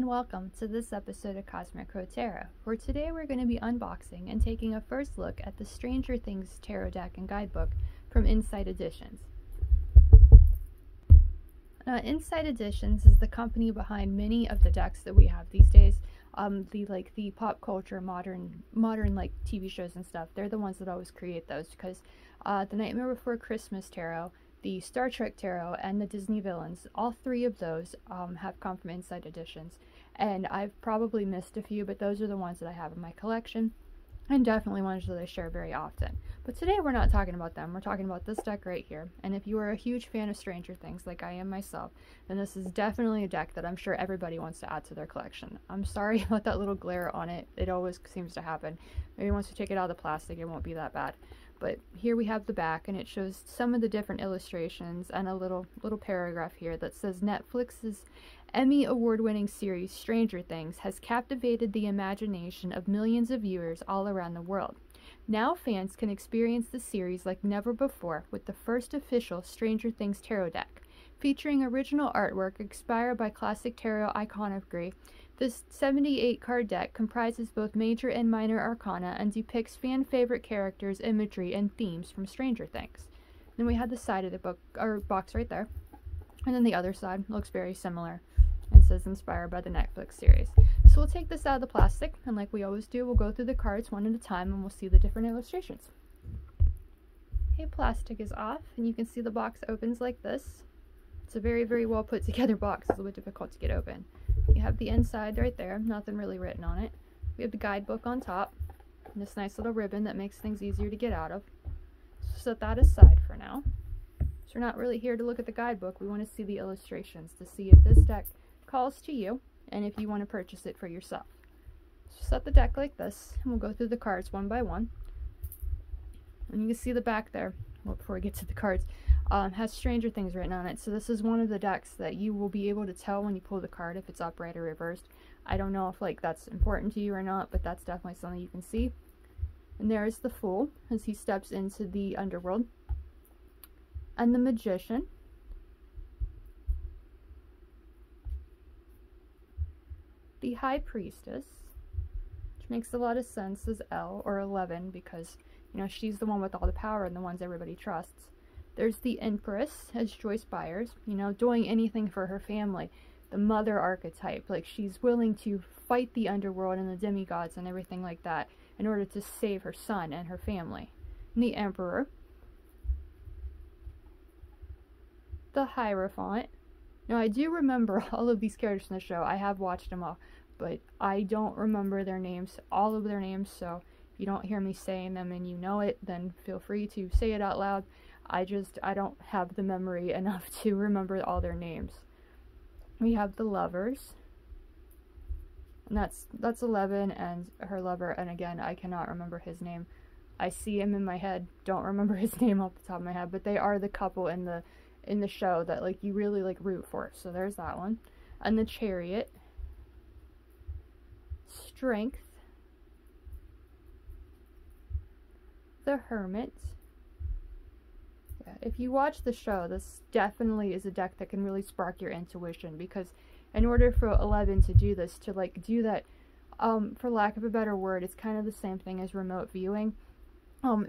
and welcome to this episode of Cosmic Crow Tarot, where today we're going to be unboxing and taking a first look at the Stranger Things Tarot deck and guidebook from Insight Editions. Insight Editions is the company behind many of the decks that we have these days. The pop culture, modern like TV shows and stuff. They're the ones that always create those because the Nightmare Before Christmas Tarot, the Star Trek Tarot, and the Disney Villains, all three of those have come from Insight Editions. And I've probably missed a few, but those are the ones that I have in my collection, and definitely ones that I share very often. But today we're not talking about them, we're talking about this deck right here. And if you are a huge fan of Stranger Things, like I am myself, then this is definitely a deck that I'm sure everybody wants to add to their collection. I'm sorry about that little glare on it, it always seems to happen. Maybe once you take it out of the plastic it won't be that bad. But here we have the back, and it shows some of the different illustrations and a little paragraph here that says Netflix's Emmy award-winning series Stranger Things has captivated the imagination of millions of viewers all around the world. Now fans can experience the series like never before with the first official Stranger Things tarot deck. Featuring original artwork inspired by classic tarot iconography, this 78-card deck comprises both major and minor arcana and depicts fan-favorite characters, imagery, and themes from Stranger Things. Then we have the side of the book, or box right there, and then the other side looks very similar and says inspired by the Netflix series. So we'll take this out of the plastic, and like we always do, we'll go through the cards one at a time and we'll see the different illustrations. Okay, plastic is off, and you can see the box opens like this. It's a very, very well put together box. It's a little difficult to get open. You have the inside right there, nothing really written on it. We have the guidebook on top, and this nice little ribbon that makes things easier to get out of. So set that aside for now. So we're not really here to look at the guidebook, we want to see the illustrations to see if this deck calls to you and if you want to purchase it for yourself. So set the deck like this, and we'll go through the cards one by one. And you can see the back there, well, before we get to the cards, has Stranger Things written on it. So this is one of the decks that you will be able to tell when you pull the card if it's upright or reversed. I don't know if that's important to you or not, but that's definitely something you can see. And there's the Fool as he steps into the underworld, and the Magician, the High Priestess, which makes a lot of sense as L or 11 because she's the one with all the power and the ones everybody trusts. There's the Empress as Joyce Byers, doing anything for her family. The mother archetype, like she's willing to fight the underworld and the demigods and everything like that in order to save her son and her family. And the Emperor, the Hierophant. Now I do remember all of these characters in the show. I have watched them all, but I don't remember their names, all of their names, so if you don't hear me saying them and you know it, then feel free to say it out loud. I don't have the memory enough to remember all their names. We have the Lovers, and that's 11 and her lover, and again I cannot remember his name. I see him in my head, don't remember his name off the top of my head, but they are the couple in the show that you really root for. So there's that one. And the Chariot, Strength, the Hermit. Yeah, if you watch the show, this definitely is a deck that can really spark your intuition, because in order for 11 to do this, to do that, for lack of a better word, it's kind of the same thing as remote viewing.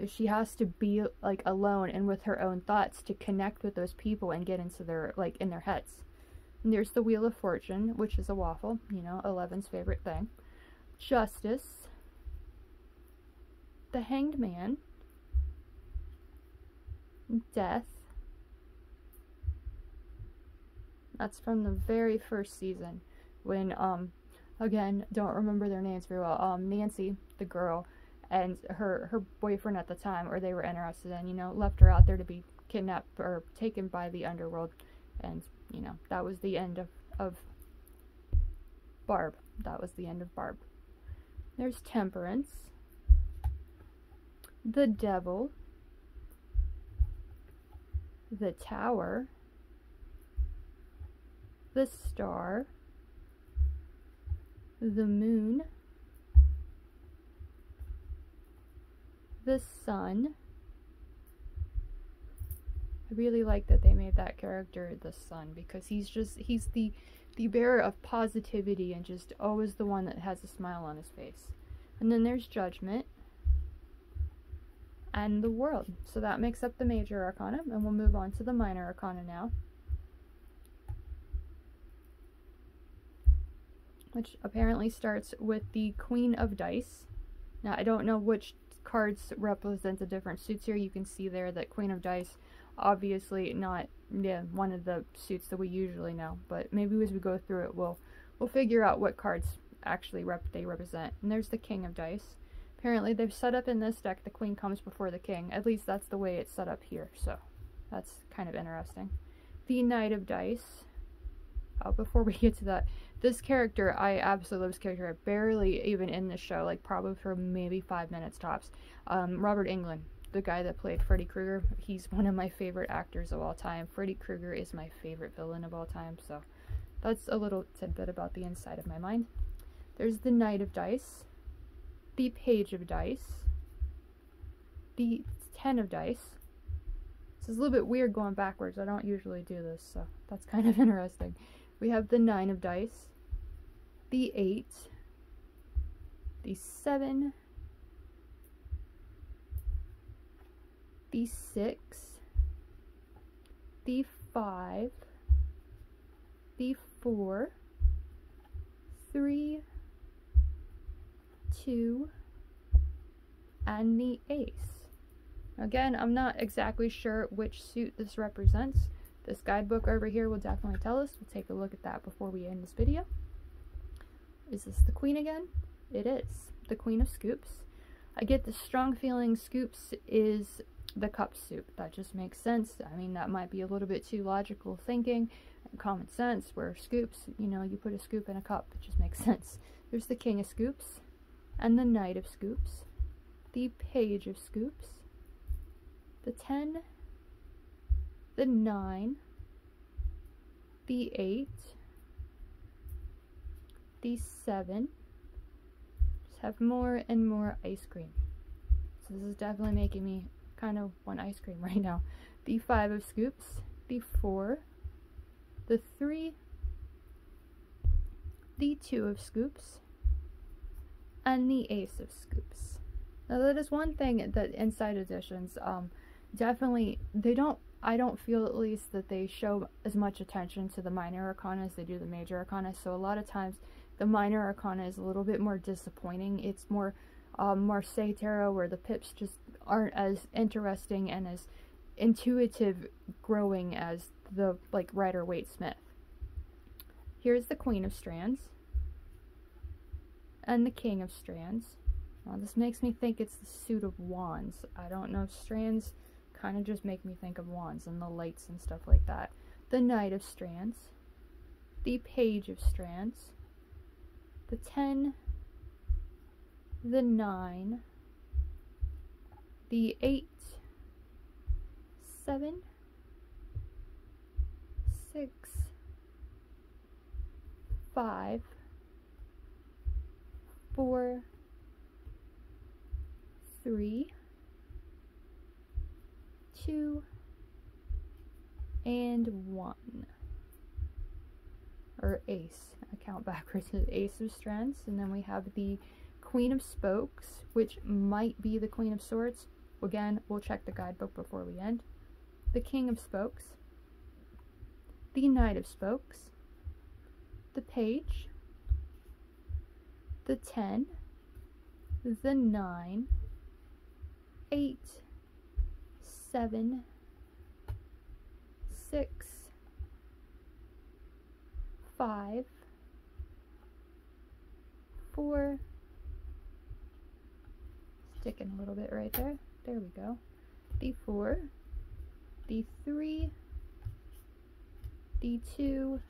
She has to be alone and with her own thoughts to connect with those people and get into their in their heads. And there's the Wheel of Fortune, which is a waffle, 11's favorite thing. Justice, the Hanged Man, Death. That's from the very first season when again, don't remember their names very well. Nancy, the girl, and her boyfriend at the time, or they were interested in, left her out there to be kidnapped or taken by the underworld, and that was the end of Barb. That was the end of Barb. There's Temperance, the Devil, the Tower, the Star, the Moon, the Sun. I really like that they made that character the Sun, because he's the the bearer of positivity and just always the one that has a smile on his face. And then there's Judgment and the World. So that makes up the major arcana, and we'll move on to the minor arcana now, which apparently starts with the Queen of Dice. Now, I don't know which cards represent the different suits here. You can see there that Queen of Dice, obviously not one of the suits that we usually know, but maybe as we go through it, we'll figure out what cards actually they represent. And there's the King of Dice. Apparently, they've set up in this deck the Queen comes before the King. At least that's the way it's set up here, so that's kind of interesting. The Knight of Dice. Before we get to that, this character, I absolutely love this character. I barely even in the show, like probably for maybe 5 minutes tops. Robert Englund, the guy that played Freddy Krueger, he's one of my favorite actors of all time. Freddy Krueger is my favorite villain of all time, so that's a little tidbit about the inside of my mind. There's the Knight of Dice, the Page of Dice, the Ten of Dice. This is a little bit weird going backwards. I don't usually do this, so that's kind of interesting. We have the Nine of Dice, the 8, the 7, the 6, the 5, the 4, 3, 2, and the Ace. Again, I'm not exactly sure which suit this represents. This guidebook over here will definitely tell us. We'll take a look at that before we end this video. Is this the Queen again? It is. The Queen of Scoops. I get the strong feeling Scoops is the cup suit. That just makes sense. I mean, that might be a little bit too logical thinking and common sense, where Scoops, you know, you put a scoop in a cup. It just makes sense. There's the King of Scoops and the Knight of Scoops, the Page of Scoops, the 10, the 9, the 8, the 7. Just have more and more ice cream. So this is definitely making me kind of want ice cream right now. The 5 of Scoops, the 4, the 3, the 2 of Scoops, and the Ace of Scoops. Now that is one thing that Inside Editions, definitely, I don't feel at least that they show as much attention to the minor arcana as they do the major arcana. So a lot of times the minor arcana is a little bit more disappointing. It's more Marseille Tarot, where the pips just aren't as interesting and as intuitive growing as the like Rider-Waite-Smith. Here's the Queen of Strands and the King of Strands. Well, this makes me think it's the suit of Wands. I don't know, strands kind of just make me think of wands and the lights and stuff like that. The Knight of Strands, the Page of Strands, the 10, the 9, the 8, 7, 6, 5, 4, 3, 2, and 1. Or Ace. I count backwards. Ace of Strands. And then we have the Queen of Spokes, which might be the Queen of Swords. Again, we'll check the guidebook before we end. The King of Spokes, the Knight of Spokes, the Page, the 10, the 9, 8, 7, 6, 5, 4, sticking a little bit right there. There we go. The 4, the 3, the 2,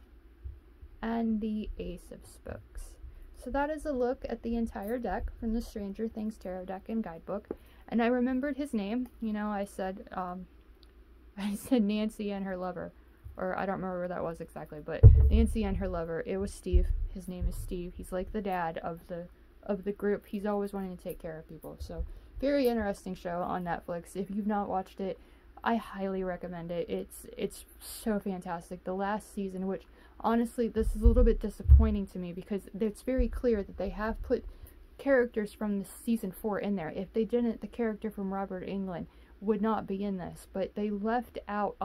and the Ace of Spokes. So that is a look at the entire deck from the Stranger Things Tarot deck and guidebook. And I remembered his name. You know, I said Nancy and her lover. Or I don't remember where that was exactly, but Nancy and her lover. It was Steve. His name is Steve. He's like the dad of the group. He's always wanting to take care of people. So very interesting show on Netflix. If you've not watched it, I highly recommend it. It's so fantastic. The last season, which honestly, this is a little bit disappointing to me because it's very clear that they have put characters from the season 4 in there. If they didn't, the character from Robert Englund would not be in this, but they left out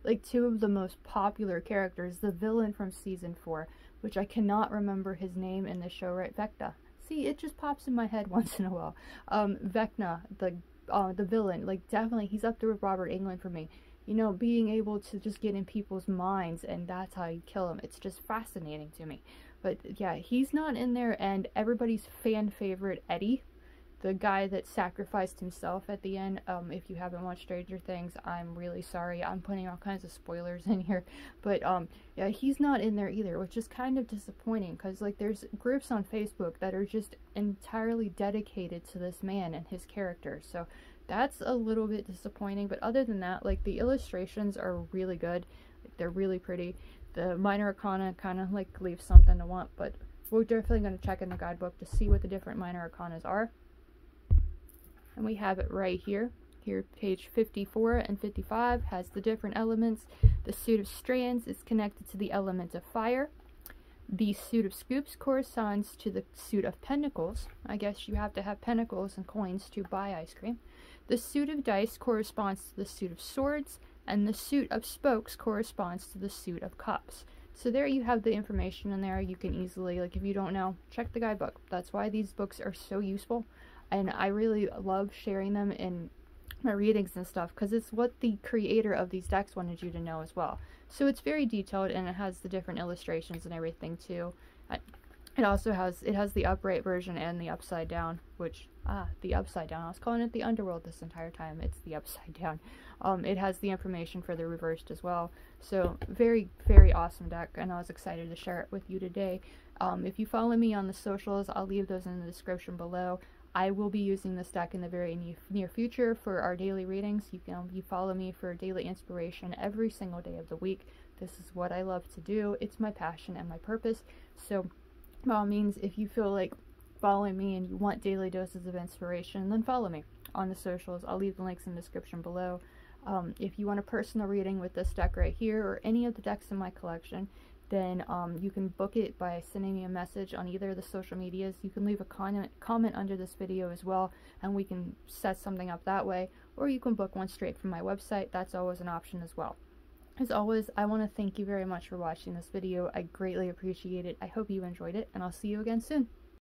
like 2 of the most popular characters. The villain from season 4, which I cannot remember his name in the show, right? Vecna. See, it just pops in my head once in a while. Vecna, the villain, like definitely he's up there with Robert Englund for me. You know, being able to just get in people's minds and that's how you kill him. It's just fascinating to me. But yeah, he's not in there, and everybody's fan favorite Eddie, the guy that sacrificed himself at the end. If you haven't watched Stranger Things, I'm really sorry. I'm putting all kinds of spoilers in here. But yeah, he's not in there either, which is kind of disappointing because like there's groups on Facebook that are just entirely dedicated to this man and his character. So that's a little bit disappointing. But other than that, like the illustrations are really good. Like, they're really pretty. The minor arcana kind of like leaves something to want, but we're definitely going to check in the guidebook to see what the different minor arcanas are. And we have it right here. Here, page 54 and 55 has the different elements. The suit of strands is connected to the element of fire. The suit of scoops corresponds to the suit of pentacles. I guess you have to have pentacles and coins to buy ice cream. The suit of dice corresponds to the suit of swords, and the suit of spokes corresponds to the suit of cups. So there you have the information in there. You can easily, like if you don't know, check the guidebook. That's why these books are so useful, and I really love sharing them in my readings and stuff because it's what the creator of these decks wanted you to know as well. So it's very detailed, and it has the different illustrations and everything too. It also has the upright version and the upside down, which the upside down, I was calling it the underworld this entire time. It's the upside down. It has the information for the reversed as well. So very, very awesome deck, and I was excited to share it with you today. If you follow me on the socials, I'll leave those in the description below. I will be using this deck in the very near future for our daily readings. You follow me for daily inspiration every single day of the week. This is what I love to do. It's my passion and my purpose. So by all means, if you feel like following me and you want daily doses of inspiration, then follow me on the socials. I'll leave the links in the description below. If you want a personal reading with this deck right here or any of the decks in my collection, then you can book it by sending me a message on either of the social medias. You can leave a comment under this video as well, and we can set something up that way, or you can book one straight from my website. That's always an option as well. As always, I want to thank you very much for watching this video. I greatly appreciate it. I hope you enjoyed it, and I'll see you again soon.